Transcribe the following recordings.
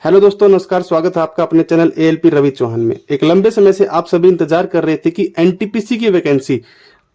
Hello दोस्तों, नमस्कार। स्वागत है आपका अपने चैनल एएलपी रवि चौहान में। एक लंबे समय से आप सभी इंतजार कर रहे थे कि एनटीपीसी की वैकेंसी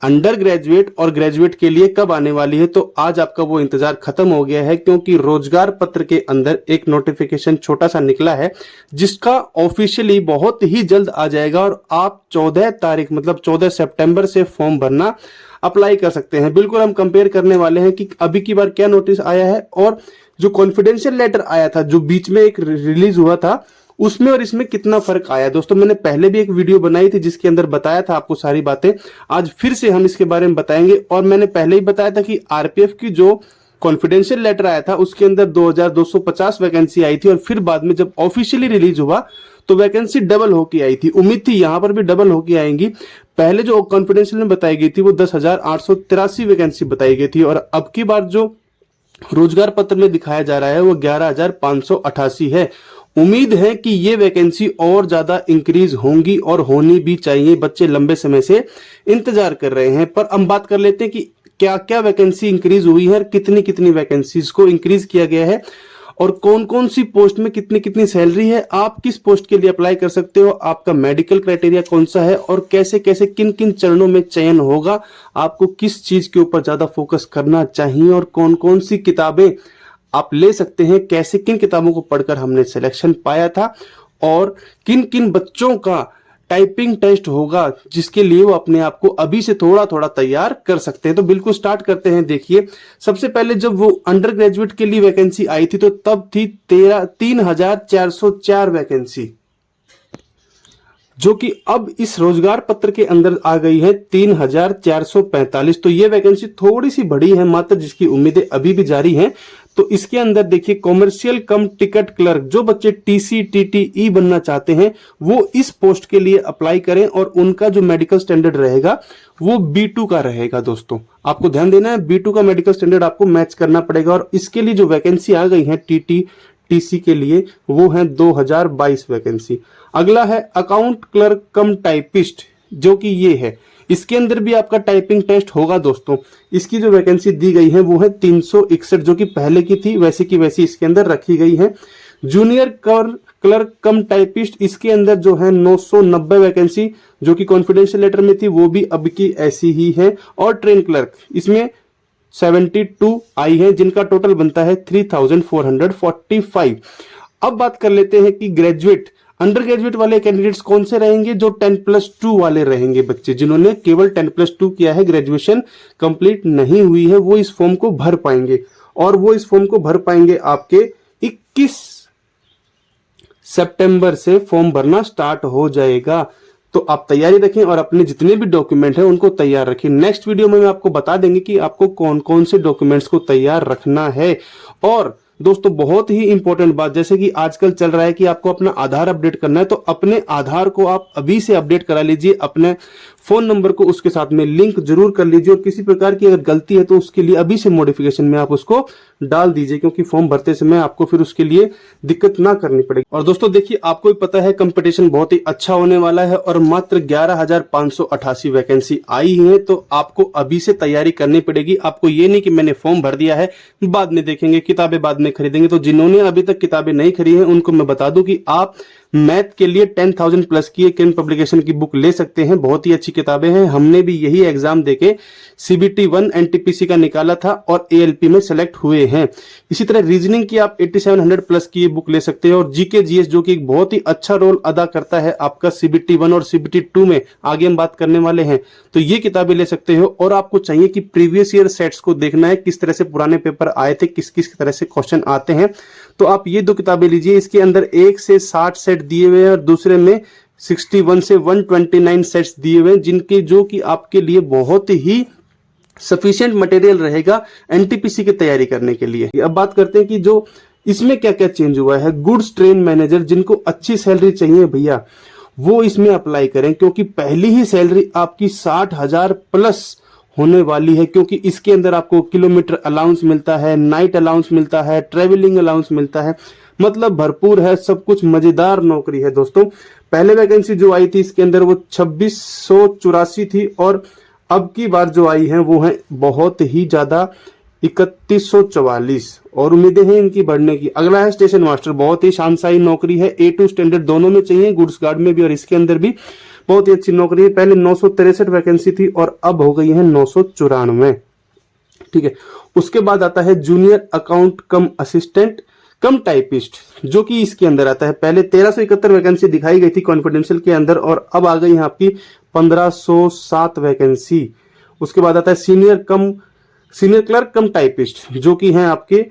अंडर ग्रेजुएट और ग्रेजुएट के लिए कब आने वाली है। तो आज आपका वो इंतजार खत्म हो गया है, क्योंकि रोजगार पत्र के अंदर एक नोटिफिकेशन छोटा सा निकला है जिसका ऑफिशियली बहुत ही जल्द आ जाएगा और आप 14 तारीख मतलब 14 सितंबर से फॉर्म भरना अप्लाई कर सकते हैं। बिल्कुल हम कंपेयर करने वाले हैं कि अभी की बार क्या नोटिस आया है और जो कॉन्फिडेंशियल लेटर आया था, जो बीच में एक रिलीज हुआ था, उसमें और इसमें कितना फर्क आया। दोस्तों, मैंने पहले भी एक वीडियो बनाई थी जिसके अंदर बताया था आपको सारी बातें। आज फिर से हम इसके बारे में बताएंगे। और मैंने पहले ही बताया था कि आरपीएफ की जो कॉन्फिडेंशियल लेटर आया था उसके अंदर 2250 वैकेंसी आई थी और फिर बाद में जब ऑफिशियली रिलीज हुआ तो वैकेंसी डबल होके आई थी। उम्मीद थी यहां पर भी डबल होके आएंगी। पहले जो कॉन्फिडेंशियल में बताई गई थी वो 10,883 वैकेंसी बताई गई थी और अब की बार जो रोजगार पत्र में दिखाया जा रहा है वो 11,588 है। उम्मीद है कि ये वैकेंसी और ज्यादा इंक्रीज होंगी और होनी भी चाहिए। बच्चे लंबे समय से इंतजार कर रहे हैं। पर हम बात कर लेते हैं कि क्या क्या वैकेंसी इंक्रीज हुई है और कितनी कितनी वैकेंसीज को इंक्रीज किया गया है और कौन कौन सी पोस्ट में कितनी कितनी सैलरी है, आप किस पोस्ट के लिए अप्लाई कर सकते हो, आपका मेडिकल क्राइटेरिया कौन सा है और कैसे कैसे किन किन चरणों में चयन होगा, आपको किस चीज के ऊपर ज्यादा फोकस करना चाहिए और कौन कौन सी किताबें आप ले सकते हैं, कैसे किन किताबों को पढ़कर हमने सिलेक्शन पाया था और किन किन बच्चों का टाइपिंग टेस्ट होगा जिसके लिए वो अपने आप को अभी से थोड़ा थोड़ा तैयार कर सकते हैं। तो बिल्कुल स्टार्ट करते हैं। देखिए, सबसे पहले जब वो अंडर ग्रेजुएट के लिए वैकेंसी आई थी तो तब थी 3,404 वैकेंसी, जो कि अब इस रोजगार पत्र के अंदर आ गई है 3,445। तो ये वैकेंसी थोड़ी सी बढ़ी है मात्र, जिसकी उम्मीदें अभी भी जारी हैं। तो इसके अंदर देखिए, कॉमर्शियल कम टिकट क्लर्क, जो बच्चे टीसी टीटीई बनना चाहते हैं वो इस पोस्ट के लिए अप्लाई करें और उनका जो मेडिकल स्टैंडर्ड रहेगा वो B2 का रहेगा। दोस्तों, आपको ध्यान देना है, B2 का मेडिकल स्टैंडर्ड आपको मैच करना पड़ेगा। और इसके लिए जो वैकेंसी आ गई है टीसी के लिए वो है 2022 वैकेंसी। अगला है अकाउंट क्लर्क कम टाइपिस्ट, जो कि ये है। इसके अंदर भी आपका टाइपिंग टेस्ट होगा। दोस्तों, इसकी जो वैकेंसी दी गई है वो है 361, जो कि पहले की थी वैसी की वैसी इसके अंदर रखी गई है। जूनियर क्लर्क कम टाइपिस्ट, इसके अंदर जो है 990 वैकेंसी, जो कि कॉन्फिडेंशियल लेटर में थी, वो भी अब की ऐसी ही है। और ट्रेन क्लर्क, इसमें 72 आई है, जिनका टोटल बनता है 3,445। अब बात कर लेते हैं कि ग्रेजुएट अंडर ग्रेजुएट वाले कैंडिडेट्स कौन से रहेंगे। जो 10+2 वाले रहेंगे, बच्चे जिन्होंने केवल 10+2 किया है, ग्रेजुएशन कंप्लीट नहीं हुई है, वो इस फॉर्म को भर पाएंगे। और वो इस फॉर्म को भर पाएंगे आपके 21 सितंबर से फॉर्म भरना स्टार्ट हो जाएगा। तो आप तैयारी रखें और अपने जितने भी डॉक्यूमेंट हैं उनको तैयार रखें। नेक्स्ट वीडियो में आपको बता देंगे कि आपको कौन कौन से डॉक्यूमेंट्स को तैयार रखना है। और दोस्तों, बहुत ही इंपॉर्टेंट बात, जैसे कि आजकल चल रहा है कि आपको अपना आधार अपडेट करना है, तो अपने आधार को आप अभी से अपडेट करा लीजिए। अपने फोन नंबर को उसके साथ में लिंक जरूर कर लीजिए और किसी प्रकार की अगर गलती है तो उसके लिए अभी से मॉडिफिकेशन में आप उसको डाल दीजिए, क्योंकि फॉर्म भरते समय आपको फिर उसके लिए दिक्कत ना करनी पड़ेगी। और दोस्तों देखिए, आपको भी पता है कंपटीशन बहुत ही अच्छा होने वाला है और मात्र 11,588 वैकेंसी आई है। तो आपको अभी से तैयारी करनी पड़ेगी। आपको ये नहीं कि मैंने फॉर्म भर दिया है बाद में देखेंगे, किताबें बाद में खरीदेंगे। तो जिन्होंने अभी तक किताबें नहीं खरीदी हैं उनको मैं बता दूं कि आप मैथ के लिए 10,000 प्लस की किन पब्लिकेशन की बुक ले सकते हैं। बहुत ही अच्छी किताबें हैं। हमने भी यही एग्जाम देके CBT 1 एनटीपीसी का निकाला था और ALP में सेलेक्ट हुए हैं। इसी तरह रीजनिंग की आप 8700 प्लस की बुक ले सकते हैं और जीके जीएस, जो कि एक बहुत ही अच्छा रोल अदा करता है आपका CBT 1 और CBT 2 में, आगे हम बात करने वाले हैं। तो ये किताबें ले सकते हो। और आपको चाहिए कि प्रीवियस ईयर सेट्स को देखना है, किस तरह से पुराने पेपर आए थे, किस किस तरह से क्वेश्चन आते हैं। तो आप ये 2 किताबें लीजिए। इसके अंदर 1 से 60 सेट दिए हुए हैं और दूसरे में 61 से 129 सेट्स दिए हुए हैं, जिनके जो कि आपके लिए बहुत ही सफिशिएंट मटेरियल रहेगा एनटीपीसी की तैयारी करने के लिए। अब बात करते हैं कि जो इसमें क्या क्या चेंज हुआ है। गुड्स ट्रेन मैनेजर, जिनको अच्छी सैलरी चाहिए भैया, वो इसमें अप्लाई करें, क्योंकि पहली ही सैलरी आपकी 60,000 प्लस होने वाली है। क्योंकि इसके अंदर आपको किलोमीटर अलाउंस मिलता है, नाइट अलाउंस मिलता है, ट्रेवलिंग अलाउंस मिलता है, मतलब भरपूर है सब कुछ। मजेदार नौकरी है दोस्तों। पहले वैकेंसी जो आई थी इसके अंदर वो 2684 थी और अब की बार जो आई है वो है बहुत ही ज्यादा 3144 और उम्मीदें हैं इनकी बढ़ने की। अगला है स्टेशन मास्टर, बहुत ही शानदार नौकरी है, A2 स्टैंडर्ड दोनों में चाहिए, गुड्स गार्ड में भी और इसके अंदर भी बहुत ही अच्छी नौकरी है। पहले 963 वैकेंसी थी और अब हो गई है 994। ठीक है, उसके बाद आता है जूनियर अकाउंट कम असिस्टेंट कम टाइपिस्ट, जो कि इसके अंदर आता है। पहले 1371 वैकेंसी दिखाई गई थी कॉन्फिडेंशियल के अंदर और अब आ गई है आपकी 1507 वैकेंसी। उसके बाद आता है सीनियर क्लर्क कम टाइपिस्ट, जो कि हैं आपके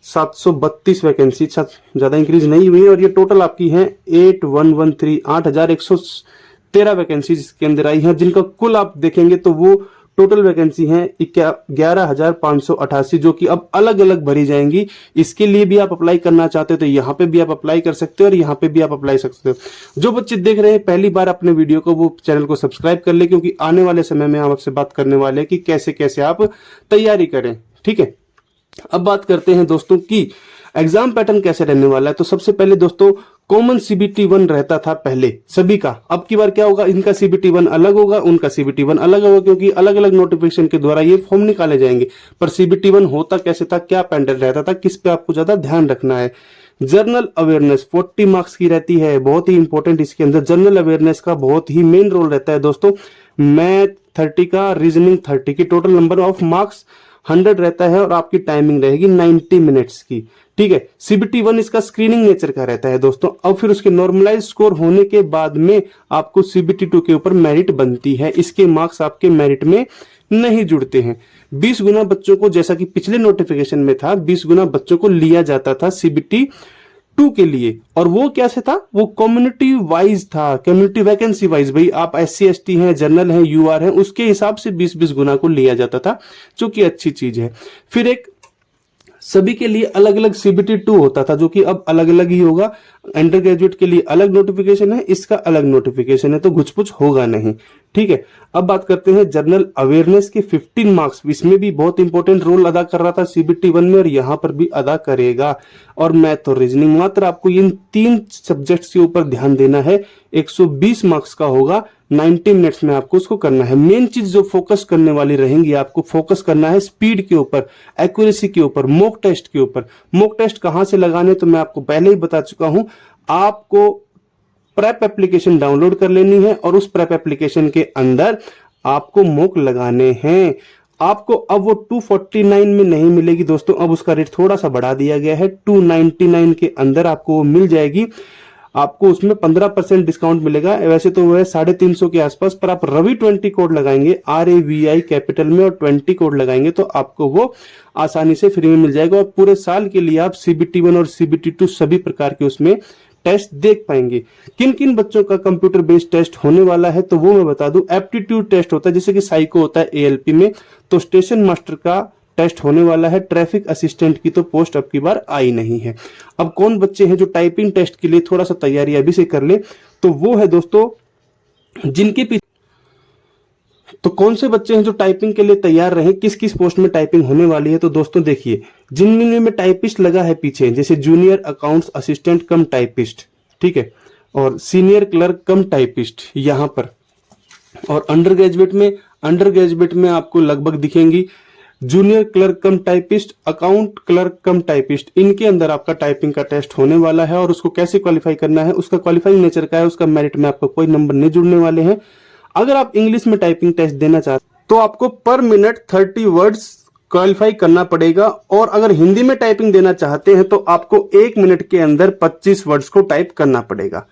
732 वैकेंसी, ज्यादा इंक्रीज नहीं हुई है और ये टोटल आपकी है 8113 वैकेंसी इसके अंदर आई है, जिनका कुल आप देखेंगे तो वो टोटल वैकेंसी है 11,588, जो कि अब अलग अलग भरी जाएंगी। इसके लिए भी आप अप्लाई करना चाहते हो तो यहाँ पे भी आप अप्लाई कर सकते हो और यहाँ पे भी आप अप्लाई सकते हो। जो बच्चे देख रहे हैं पहली बार अपने वीडियो को, वो चैनल को सब्सक्राइब कर ले, क्योंकि आने वाले समय में हम आपसे बात करने वाले हैं कि कैसे कैसे आप तैयारी करें। ठीक है, अब बात करते हैं दोस्तों की एग्जाम पैटर्न कैसे रहने वाला है। तो सबसे पहले दोस्तों कॉमन CBT 1 रहता था पहले सभी का, अब की बार क्या होगा, इनका CBT 1 अलग होगा, उनका CBT 1 अलग होगा, क्योंकि अलग अलग नोटिफिकेशन के द्वारा ये फॉर्म निकाले जाएंगे। पर CBT 1 होता कैसे था, क्या पैटर्न रहता था, किस पे आपको ज्यादा ध्यान रखना है। जर्नल अवेयरनेस 40 मार्क्स की रहती है, बहुत ही इंपॉर्टेंट। इसके अंदर जनरल अवेयरनेस का बहुत ही मेन रोल रहता है दोस्तों। मैथ 30 का, रीजनिंग 30 की, टोटल नंबर ऑफ मार्क्स 100 रहता है और आपकी टाइमिंग रहेगी 90 मिनट्स की। ठीक है, CBT 1 इसका स्क्रीनिंग नेचर का रहता है दोस्तों। अब फिर उसके नॉर्मलाइज स्कोर होने के बाद में आपको CBT 2 के ऊपर मेरिट बनती है, इसके मार्क्स आपके मेरिट में नहीं जुड़ते हैं। 20 गुना बच्चों को, जैसा कि पिछले नोटिफिकेशन में था, 20 गुना बच्चों को लिया जाता था CBT 2 के लिए, और वो कैसे था, वो कम्युनिटी वाइज था, कम्युनिटी वैकेंसी वाइज। भाई आप SC ST हैं, जनरल हैं, UR हैं, उसके हिसाब से 20-20 गुना को लिया जाता था, जो कि अच्छी चीज है। फिर एक सभी के लिए अलग अलग CBT 2 होता था, जो कि अब अलग अलग ही होगा। अंडर ग्रेजुएट के लिए अलग नोटिफिकेशन है, इसका अलग नोटिफिकेशन है, तो घुच-पुच होगा नहीं। ठीक है, अब बात करते हैं जनरल अवेयरनेस के 15 मार्क्स। इसमें भी बहुत इंपॉर्टेंट रोल अदा कर रहा था CBT 1 में और यहां पर भी अदा करेगा। और मैथ और रीजनिंग, मात्र आपको इन 3 सब्जेक्ट्स के ऊपर ध्यान देना है। 120 मार्क्स का होगा, 90 मिनट्स में आपको उसको करना है। मेन चीज जो फोकस करने वाली रहेंगी, आपको फोकस करना है स्पीड के ऊपर, एक्यूरेसी के ऊपर, मॉक टेस्ट के ऊपर। मॉक टेस्ट कहां से लगाने, तो मैं आपको पहले ही बता चुका हूं। आपको प्रेप एप्लीकेशन डाउनलोड कर लेनी है और उस प्रेप एप्लीकेशन के अंदर आपको मॉक लगाने हैं। आपको अब वो 249 में नहीं मिलेगी दोस्तों, अब उसका रेट थोड़ा सा बढ़ा दिया गया है, 299 के अंदर आपको वो मिल जाएगी। आपको उसमें 15% डिस्काउंट मिलेगा। वैसे तो वो है 350 के आसपास, पर आप रवि 20 कोड लगाएंगे, RAVI कैपिटल में, और 20 कोड लगाएंगे तो आपको वो आसानी से फ्री में मिल जाएगा। और पूरे साल के लिए आप CBT 1 और CBT 2 सभी प्रकार के उसमें टेस्ट देख पाएंगे। किन किन बच्चों का कंप्यूटर बेस्ड टेस्ट होने वाला है, तो वो मैं बता दूं। एप्टीट्यूड टेस्ट होता है, जैसे कि साइको होता है ALP में, तो स्टेशन मास्टर का टेस्ट होने वाला है। ट्रैफिक असिस्टेंट की तो पोस्ट अब की बार आई नहीं है। अब कौन बच्चे हैं जो टाइपिंग टेस्ट के लिए थोड़ा सा तैयारी अभी से कर ले, तो वो है दोस्तों जिनके पीछे, तो कौन से बच्चे हैं जो टाइपिंग के लिए तैयार रहे, किस किस पोस्ट में टाइपिंग होने वाली है। तो दोस्तों देखिए, जिनमें टाइपिस्ट लगा है पीछे, जैसे जूनियर अकाउंट्स असिस्टेंट कम टाइपिस्ट, ठीक है, और सीनियर क्लर्क कम टाइपिस्ट यहां पर, और अंडर ग्रेजुएट में आपको लगभग दिखेंगी जूनियर क्लर्क कम टाइपिस्ट, अकाउंट क्लर्क कम टाइपिस्ट। इनके अंदर आपका टाइपिंग का टेस्ट होने वाला है और उसको कैसे क्वालिफाई करना है, उसका क्वालिफाइंग नेचर का है, उसका मेरिट में आपको कोई नंबर नहीं जुड़ने वाले हैं। अगर आप इंग्लिश में टाइपिंग टेस्ट देना चाहते तो आपको पर मिनट 30 वर्ड्स क्वालिफाई करना पड़ेगा, और अगर हिंदी में टाइपिंग देना चाहते हैं तो आपको 1 मिनट के अंदर 25 वर्ड्स को टाइप करना पड़ेगा।